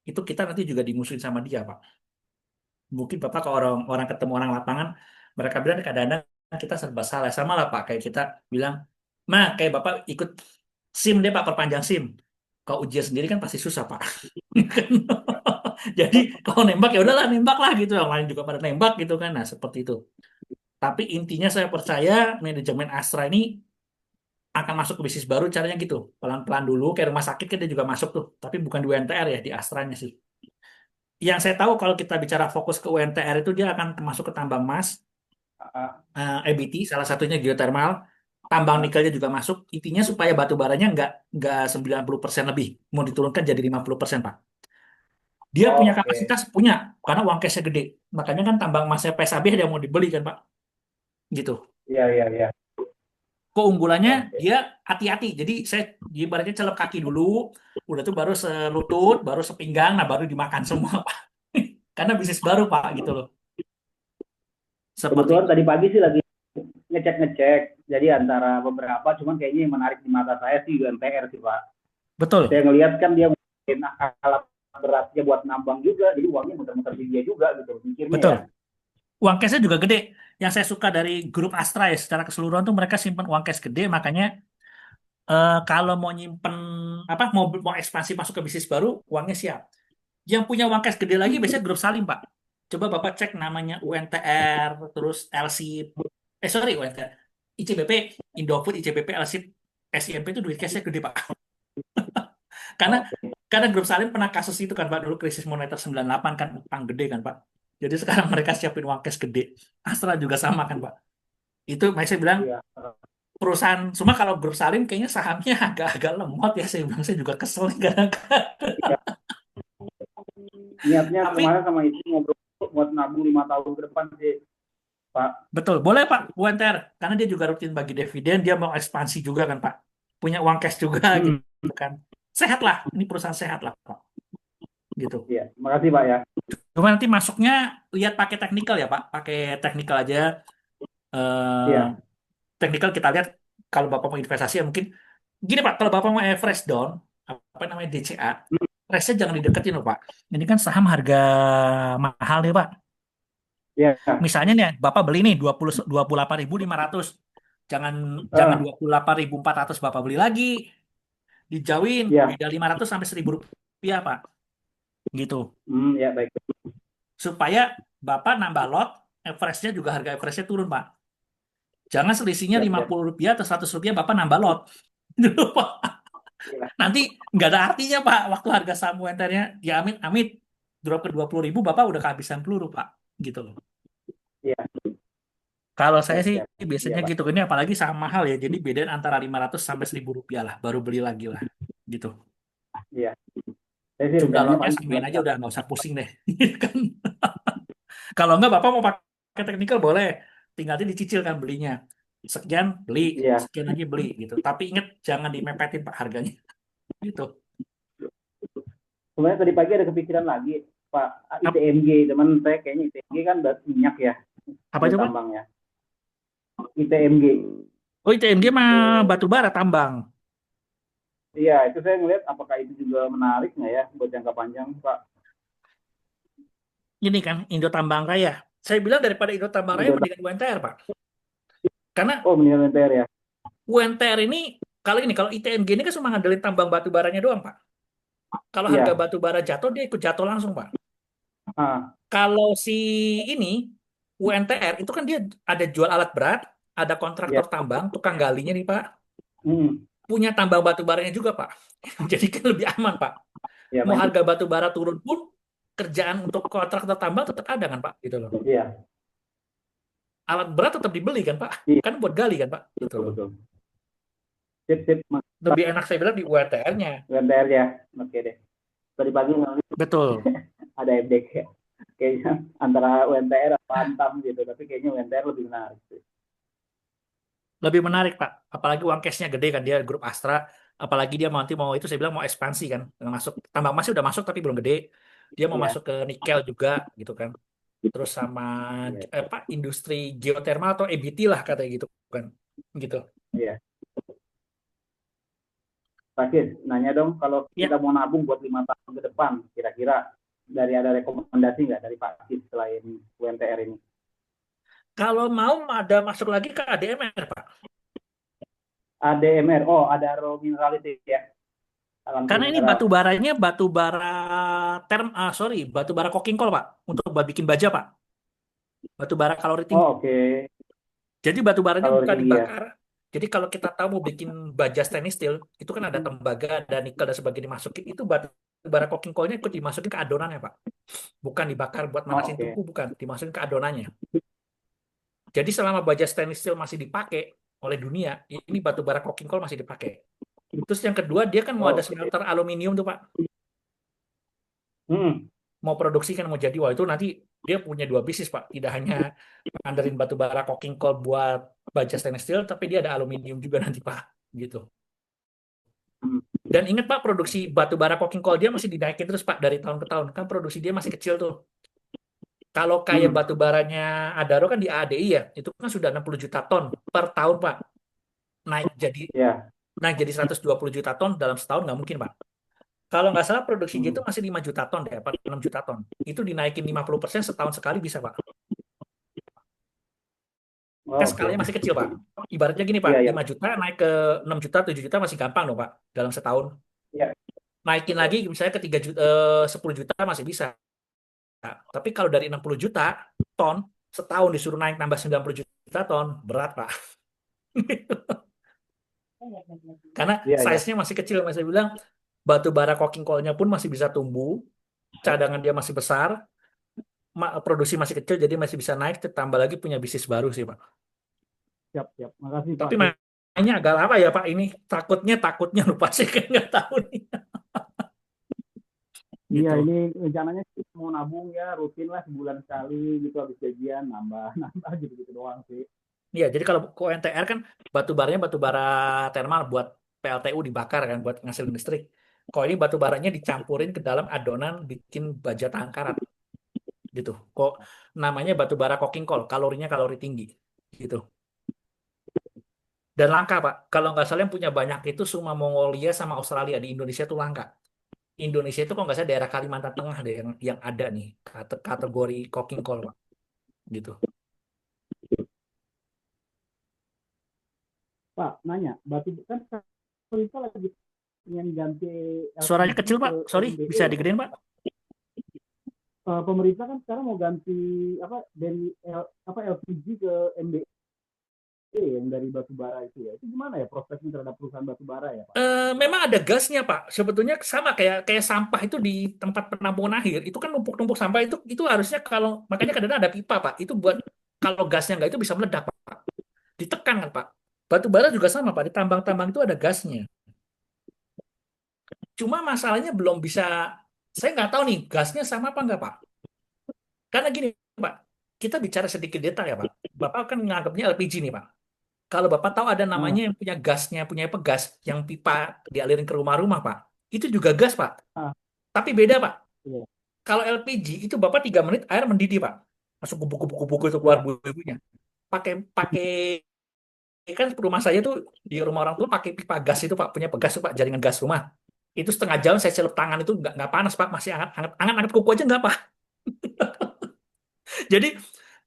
itu kita nanti juga dimusuhin sama dia Pak. Mungkin Bapak kalau orang ketemu orang lapangan, mereka bilang kadang-kadang kita serba salah. Sama lah Pak, kayak kita bilang, kayak Bapak ikut SIM deh Pak, perpanjang SIM. Kalau ujian sendiri kan pasti susah Pak. Jadi kalau nembak ya udahlah nembak lah gitu. Yang lain juga pada nembak gitu kan. Nah seperti itu. Tapi intinya saya percaya manajemen Astra ini akan masuk ke bisnis baru caranya gitu. Pelan-pelan dulu, kayak rumah sakit kan dia juga masuk tuh. Tapi bukan di UNTR ya, di Astranya sih. Yang saya tahu kalau kita bicara fokus ke UNTR itu dia akan masuk ke tambang emas, Ah, EBT, salah satunya geothermal, tambang ah, nikelnya juga masuk. Intinya supaya batu baranya nggak 90% lebih, mau diturunkan jadi 50% Pak. Dia punya oke. kapasitas, punya, karena uang cashnya gede. Makanya kan tambang emasnya PSAB ada yang mau dibeli kan Pak, gitu. Iya, iya, iya. Keunggulannya Oke. dia hati-hati. Jadi saya ibaratnya celep kaki dulu, udah tuh baru selutut, baru sepinggang, nah baru dimakan semua Pak. Karena bisnis baru Pak, gitu loh. Seperti Kebetulan itu. tadi pagi sih lagi ngecek-ngecek. Jadi antara beberapa, cuman kayaknya yang menarik di mata saya sih UMTR sih, Pak. Saya Betul, ngelihat kan dia mungkin alat beratnya buat nambang juga, jadi uangnya muter-muter di dia juga gitu, mikirnya betul. ya. Uang cashnya juga gede. Yang saya suka dari grup Astra ya, secara keseluruhan tuh mereka simpan uang cash gede, makanya kalau mau nyimpen apa mau ekspansi masuk ke bisnis baru, uangnya siap. Yang punya uang cash gede lagi biasanya grup Salim, Pak. Coba Bapak cek namanya UNTR, terus LSIP, sorry UNTR, ICBP, Indofood, ICBP, LSIP, SIMP itu duit cashnya gede, Pak. Karena Oke. karena grup Salim pernah kasus itu kan, Pak, dulu krisis moneter 98 kan, utang gede kan, Pak. Jadi sekarang mereka siapin uang cash gede. Astra juga sama kan, Pak. Itu makanya saya bilang Iya. perusahaan cuma kalau grup Salim kayaknya sahamnya agak-agak lemot ya saya bilang saya juga kesel nih kadang-kadang. Iya. Niatnya Tapi kemarin sama istri ngobrol buat nabung 5 tahun ke depan sih, Pak. betul boleh Pak UNTR karena dia juga rutin bagi dividen dia mau ekspansi juga kan Pak punya uang cash juga Hmm. gitu kan sehat lah ini perusahaan sehat lah Pak gitu. Iya, makasih Pak ya. Cuma nanti masuknya lihat pakai teknikal ya Pak pakai teknikal aja eh Iya. teknikal kita lihat kalau Bapak mau investasi ya mungkin gini Pak kalau Bapak mau fresh down apa namanya DCA freshnya jangan dideketin loh Pak ini kan saham harga mahal ya Pak. Iya. Misalnya nih, Bapak beli nih 28.500. Jangan jangan Eh, 28.400 Bapak beli lagi. Dijauhin iya. beda 500 sampai 1.000 rupiah, Pak. Gitu. Ya baik. Supaya Bapak nambah lot, average-nya juga harga average-nya turun, Pak. Jangan selisihnya Siap, lima siap. puluh rupiah atau 100 rupiah Bapak nambah lot. Gitu, Pak. Iya. Nanti nggak ada artinya, Pak. Waktu harga saham UNTR-nya ya amit-amit drop ke 20.000 Bapak udah kehabisan peluru, Pak. Gitu loh. Iya. Kalau saya Siap, sih siap. Iya biasanya Pak. gitu. Ini apalagi saham mahal ya. Jadi bedanya antara 500 sampai 1.000 rupiah lah. Baru beli lagi lah. Gitu. Iya. Saya sih Jumlah rencananya lotnya paling samain sebulan aja sekali. udah nggak usah pusing deh. Gitu kan. Kalau nggak Bapak mau pakai teknikal boleh. Tinggal aja dicicil kan belinya. Sekian beli, Iya. sekian lagi beli gitu. Tapi ingat jangan dimepetin Pak harganya. Gitu. Sebenarnya tadi pagi ada kepikiran lagi, Pak, Ap- ITMG. Teman saya kayaknya ITMG kan minyak ya, Apa dari itu Pak? tambangnya. ITMG. Oh ITMG mah batu bara tambang. Iya, itu saya ngelihat apakah itu juga menarik nggak ya buat jangka panjang, Pak? Ini kan Indo Tambang Raya. Saya bilang daripada Indo Tambang Raya Indo, mendingan UNTR, Pak. Karena oh mendingan MTR ya. UNTR ini, kalau ITMG ini kan cuma ngandelin tambang batu baranya doang, Pak. Kalau harga Iya. batu bara jatuh, dia ikut jatuh langsung, Pak. Ah, Kalau si ini, UNTR, itu kan dia ada jual alat berat, ada iya. kontraktor tambang, tukang galinya nih, Pak. Hmm. Punya tambang batu baranya juga, Pak. Jadi kan lebih aman, Pak. Iya, Mau Pak. harga batu bara turun pun, kerjaan untuk kontraktor tambang tetap ada kan, Pak. Gitu loh. Iya. Alat berat tetap dibeli kan, Pak. Iya, Kan buat gali kan, Pak. Gitu betul loh. betul. Sip sip, Mas. Lebih enak saya bilang di UNTR-nya. MTR ya. Oke deh. Tadi pagi ngeliat Betul. ada FDK ya. Kayaknya antara UNTR atau Antam gitu, tapi kayaknya UNTR lebih menarik sih. Lebih menarik, Pak. Apalagi uang cashnya gede kan, dia grup Astra. Apalagi dia nanti mau itu saya bilang mau ekspansi kan. Masuk tambang emas sih udah masuk tapi belum gede. Dia mau Iya, masuk ke nikel juga gitu kan. Terus sama iya, apa industri geothermal atau EBT lah katanya gitu kan. Gitu. iya. Pakis, nanya dong kalau Ya, kita mau nabung buat 5 tahun ke depan, kira-kira dari ada rekomendasi nggak dari Pak Pakis selain UNTR ini? kalau mau ada masuk lagi ke ADMR, Pak. ADMR, oh ada raw minerality ya, alam Karena ini mineral. batu baranya batu bara sorry, batu bara coking coal, Pak, untuk buat bikin baja, Pak. Batu bara kalori tinggi. Oh, oke. Jadi batu baranya Kalori bukan tinggi ya. dibakar. Jadi kalau kita tahu mau bikin baja stainless steel, itu kan ada tembaga, ada nikel dan sebagainya dimasukin. Itu batu bara coking coal-nya ikut dimasukin ke adonannya, Pak. Bukan dibakar buat Oh, manasin oke. tungku, bukan. Dimasukin ke adonannya. Jadi selama baja stainless steel masih dipakai oleh dunia, ini batu bara coking coal masih dipakai. Terus yang kedua, dia kan mau Oh, ada oke. smelter aluminium tuh, Pak. Hmm. Mau produksi kan mau jadi. Wah, itu nanti dia punya dua bisnis, Pak. Tidak hanya ngandelin batu bara coking coal buat baja stainless steel, tapi dia ada aluminium juga nanti, Pak. Gitu. Hmm. Dan ingat Pak, produksi batu bara coking coal dia masih dinaikin terus Pak dari tahun ke tahun. Kan produksi dia masih kecil tuh. Kalau kayak Hmm. batu baranya Adaro kan di ADI ya, itu kan sudah 60 juta ton per tahun Pak. Naik jadi Ya. naik jadi 120 juta ton dalam setahun nggak mungkin Pak. Kalau nggak salah produksi gitu Hmm. masih 5 juta ton deh, apa 6 juta ton. Itu dinaikin 50% setahun sekali bisa Pak. Kan Oh, oke. skalanya masih kecil Pak. Ibaratnya gini Pak, Iya, iya. 5 juta naik ke 6 juta, 7 juta masih gampang dong Pak dalam setahun. Iya, Naikin lagi betul. misalnya ke 3 juta, 10 juta masih bisa. Nah, tapi kalau dari 60 juta ton, setahun disuruh naik tambah 90 juta ton, berat, Pak. Karena Iya, iya. size-nya masih kecil, masih bilang batu bara coking coal-nya pun masih bisa tumbuh, cadangan dia masih besar, produksi masih kecil, jadi masih bisa naik, tambah lagi punya bisnis baru sih, Pak. Siap, siap. Makasih Pak Tapi Sis. mainnya agak lama ya, Pak, ini. Takutnya lupa sih, kayak nggak tahu nih. Iya, Gitu. ini rencananya sih mau nabung ya rutin lah sebulan sekali gitu habis gajian nambah nambah gitu-gitu doang sih. Iya, jadi kalau ke ONTR kan batu baranya batu bara thermal buat PLTU dibakar kan, buat ngasilin listrik. Kalau ini batu baranya dicampurin ke dalam adonan bikin baja tahan karat gitu. Kok namanya batu bara coking coal, kalorinya kalori tinggi gitu. Dan langka Pak. Kalau nggak salah yang punya banyak itu cuma Mongolia sama Australia, di Indonesia tuh langka. Indonesia itu kalau nggak salah daerah Kalimantan Tengah deh yang ada nih kategori coking coal Pak gitu. Pak, nanya, batu kan pemerintah lagi ingin ganti Suaranya LPG kecil ke Pak, sorry, MBE bisa ya. digedein Pak? Pemerintah kan sekarang mau ganti apa dari apa LPG ke MBE yang dari batu bara itu ya. Itu gimana ya prospeknya terhadap perusahaan batu bara ya, Pak? Memang ada gasnya, Pak. Sebetulnya sama kayak kayak sampah itu di tempat penampungan akhir. Itu kan numpuk-numpuk sampah itu harusnya kalau makanya kadang-kadang ada pipa, Pak. Itu buat kalau gasnya nggak itu bisa meledak, Pak. Ditekan kan, Pak. Batu bara juga sama, Pak. Di tambang-tambang itu ada gasnya. Cuma masalahnya belum bisa. Saya nggak tahu nih gasnya sama apa nggak, Pak. Karena gini, Pak. Kita bicara sedikit detail ya, Pak. Bapak kan nganggapnya LPG nih, Pak. Kalau Bapak tahu ada Ah, namanya yang punya gasnya, punya pegas, yang pipa dialirin ke rumah-rumah, Pak. Itu juga gas, Pak. ah, Tapi beda, Pak. iya, Kalau LPG itu Bapak 3 menit air mendidih, Pak. Masuk kubuk-kubuk-kubuk itu keluar iya. buih-buihnya. Pakai pakai kan rumah saya tuh di rumah orang tua pakai pipa gas itu Pak, punya pegas tuh Pak, jaringan gas rumah. Itu setengah jam saya celup tangan itu nggak panas Pak, masih hangat hangat hangat hangat kuku aja nggak Pak. Jadi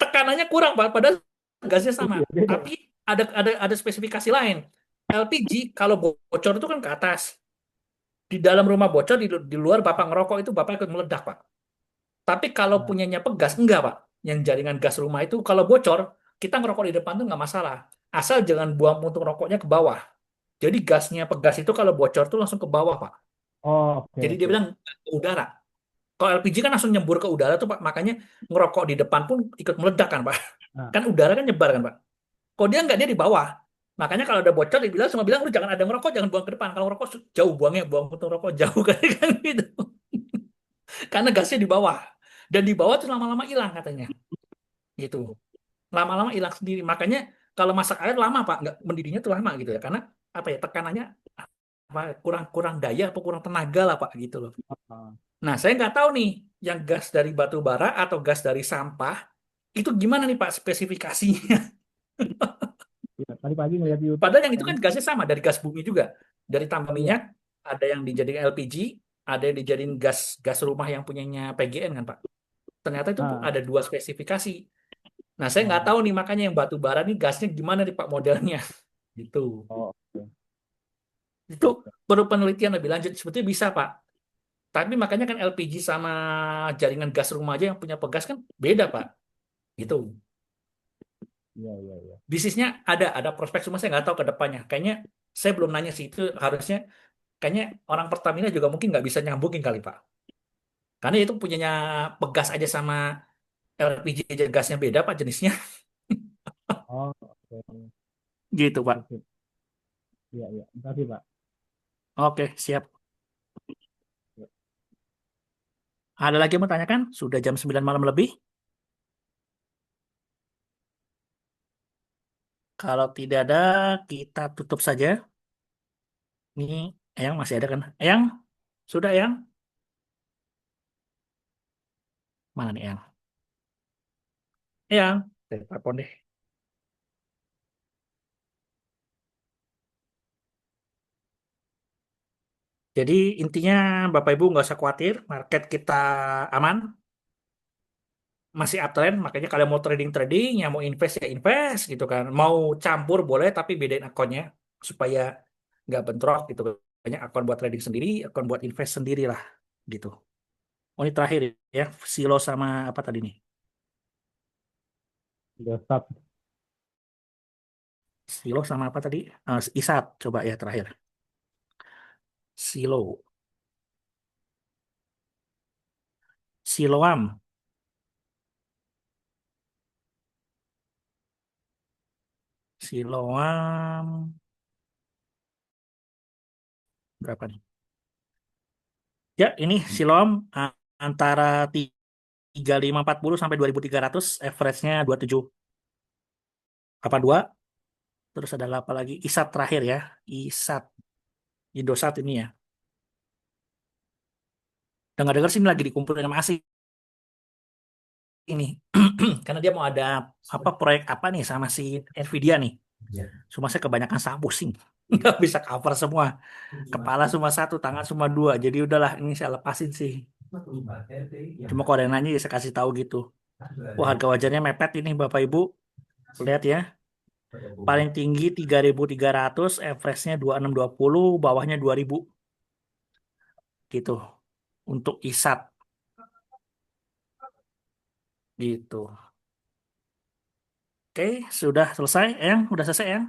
tekanannya kurang Pak, padahal gasnya sama. Iya, beda ya. Tapi ada spesifikasi lain. LPG kalau bocor itu kan ke atas. Di dalam rumah bocor, di luar Bapak ngerokok itu Bapak ikut meledak Pak. Tapi kalau Nah, punyanya pegas, enggak Pak. Yang jaringan gas rumah itu kalau bocor, kita ngerokok di depan tuh nggak masalah. Asal jangan buang puntung rokoknya ke bawah. Jadi gasnya pegas itu kalau bocor tuh langsung ke bawah Pak. oh, oke Jadi dia oke. bilang ke udara. Kalau LPG kan langsung nyembur ke udara tuh Pak. Makanya ngerokok di depan pun ikut meledak kan Pak. Nah, Kan udara kan nyebar kan Pak. Kalau dia nggak, dia di bawah. Makanya kalau ada bocor dibilang semua bilang lu jangan ada ngerokok, jangan buang ke depan. Kalau ngerokok jauh buangnya, buang puntung rokok jauh kan gitu. Karena gasnya di bawah. Dan di bawah tuh lama-lama hilang katanya. Gitu. Lama-lama hilang sendiri. Makanya kalau masak air lama Pak, nggak mendidihnya tuh lama gitu ya. Karena apa ya, tekanannya apa, kurang kurang daya atau kurang tenaga lah Pak gitu loh. ah, Nah, saya nggak tahu nih yang gas dari batu bara atau gas dari sampah itu gimana nih Pak spesifikasinya. iya. Tadi pagi ngeliat di YouTube Padahal yang itu yang kan gasnya sama dari gas bumi juga. Dari tambang iya. minyak, ada yang dijadikan LPG, ada yang dijadiin gas gas rumah yang punyanya PGN kan Pak. Ternyata itu tuh Nah, ada dua spesifikasi. Nah, saya nggak oh, tahu nih makanya yang batu bara nih gasnya gimana nih Pak modelnya. Gitu. oh, oke. Itu perlu penelitian lebih lanjut. Sebetulnya bisa Pak. Tapi makanya kan LPG sama jaringan gas rumah aja yang punya pegas kan beda Pak. Gitu. Iya, iya, iya. Bisnisnya ada prospek, cuma saya nggak tahu ke depannya. Kayaknya saya belum nanya sih, itu harusnya kayaknya orang Pertamina juga mungkin nggak bisa nyambungin kali Pak. Karena itu punyanya pegas aja sama LPG aja gasnya beda Pak jenisnya. Oh, oke. Gitu Pak. Sip, sip. Iya, iya. Terima kasih, Pak. Oke, siap. Ada lagi yang mau tanyakan? Sudah jam 9 malam lebih. Kalau tidak ada, kita tutup saja. Ini Eyang masih ada kan? Eyang? Sudah Eyang? Mana nih Eyang? Eyang? Telepon deh. Jadi intinya Bapak Ibu nggak usah khawatir, market kita aman, masih uptrend. Makanya kalau mau trading yang mau invest ya invest gitu kan. Mau campur boleh tapi bedain akunnya supaya nggak bentrok gitu. Banyak akun buat trading sendiri, akun buat invest sendiri lah gitu. Oh ini terakhir ya, Silo sama apa tadi nih? Udah start. Silo sama apa tadi? Isat coba ya terakhir. Silo, Siloam, Siloam berapa nih? Ya ini Siloam antara 3540 sampai 2300, average-nya 2782. Terus ada apa lagi? Isat terakhir ya. Isat. Indosat ini ya. Dengar-dengar sini lagi dikumpulin sama asing ini. Karena dia mau ada apa proyek apa nih sama si Nvidia nih. Cuma saya kebanyakan sangat pusing. Nggak bisa cover semua. Kepala cuma satu, tangan cuma dua. Jadi udahlah ini saya lepasin sih. Cuma kalau ada yang nanya ya saya kasih tahu gitu. Wah harga wajarnya mepet ini Bapak Ibu. Lihat ya. Paling tinggi 3.300, average-nya 2620, bawahnya 2000 gitu. Untuk ISAT gitu. Oke, sudah selesai, Yang? Udah selesai, Yang?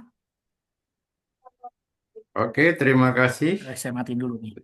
Oke, terima kasih. Saya matiin dulu nih.